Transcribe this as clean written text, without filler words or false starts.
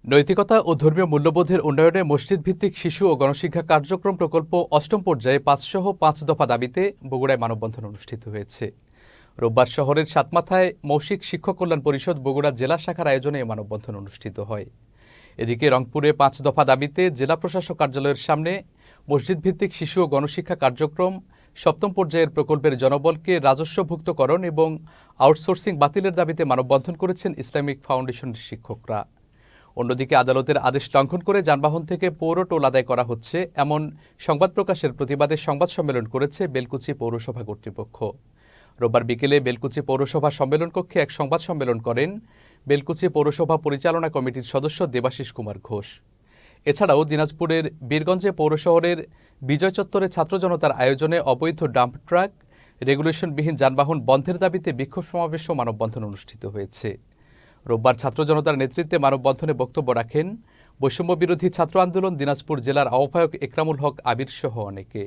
নৈতিকতা ও ধর্মীয় মূল্যবোধের উন্নয়নে মসজিদ ভিত্তিক শিশু ও গণশিক্ষা কার্যক্রম প্রকল্প অষ্টম পর্যায়ে ৫সহ ৫ দফা দাবিতে বগুড়ায় মানববন্ধন অনুষ্ঠিত হয়েছে। রোববার শহরের সাতমাথায় মৌসিক শিক্ষক কল্যাণ পরিষদ বগুড়া জেলা শাখার আয়োজনে এই মানববন্ধন অনুষ্ঠিত হয়। এদিকে রংপুরে ৫ দফা দাবিতে জেলা প্রশাসক কার্যালয়ের সামনে মসজিদ ভিত্তিক শিশু ও গণশিক্ষা কার্যক্রম সপ্তম পর্যায়ের প্রকল্পের জনবলকে রাজস্বভুক্তকরণ এবং আউটসোর্সিং বাতিলের দাবিতে মানববন্ধন করেছেন ইসলামিক ফাউন্ডেশনের শিক্ষকরা। অন্যদিকে আদালতের আদেশ লঙ্ঘন করে যানবাহন থেকে পৌর টোল আদায় করা হচ্ছে এমন সংবাদ প্রকাশের প্রতিবাদে সংবাদ সম্মেলন করেছে বেলকুচি পৌরসভা কর্তৃপক্ষ। রোববার বিকেলে বেলকুচি পৌরসভা সম্মেলন কক্ষে এক সংবাদ সম্মেলন করেন বেলকুচি পৌরসভা পরিচালনা কমিটির সদস্য দেবাশিস কুমার ঘোষ। এছাড়াও দিনাজপুরের বীরগঞ্জে পৌর শহরের বিজয় চত্বরে ছাত্র জনতার আয়োজনে অবৈধ ডাম্প ট্রাক, রেগুলেশনবিহীন যানবাহন বন্ধের দাবিতে বিক্ষোভ সমাবেশ ও মানববন্ধন অনুষ্ঠিত হয়েছে। রোববার ছাত্র জনতার নেতৃত্বে মানববন্ধনে বক্তব্য রাখেন বৈষম্য বিরোধী ছাত্র আন্দোলন দিনাজপুর জেলার আহ্বায়ক একরামুল হক আবির সহ অনেকে।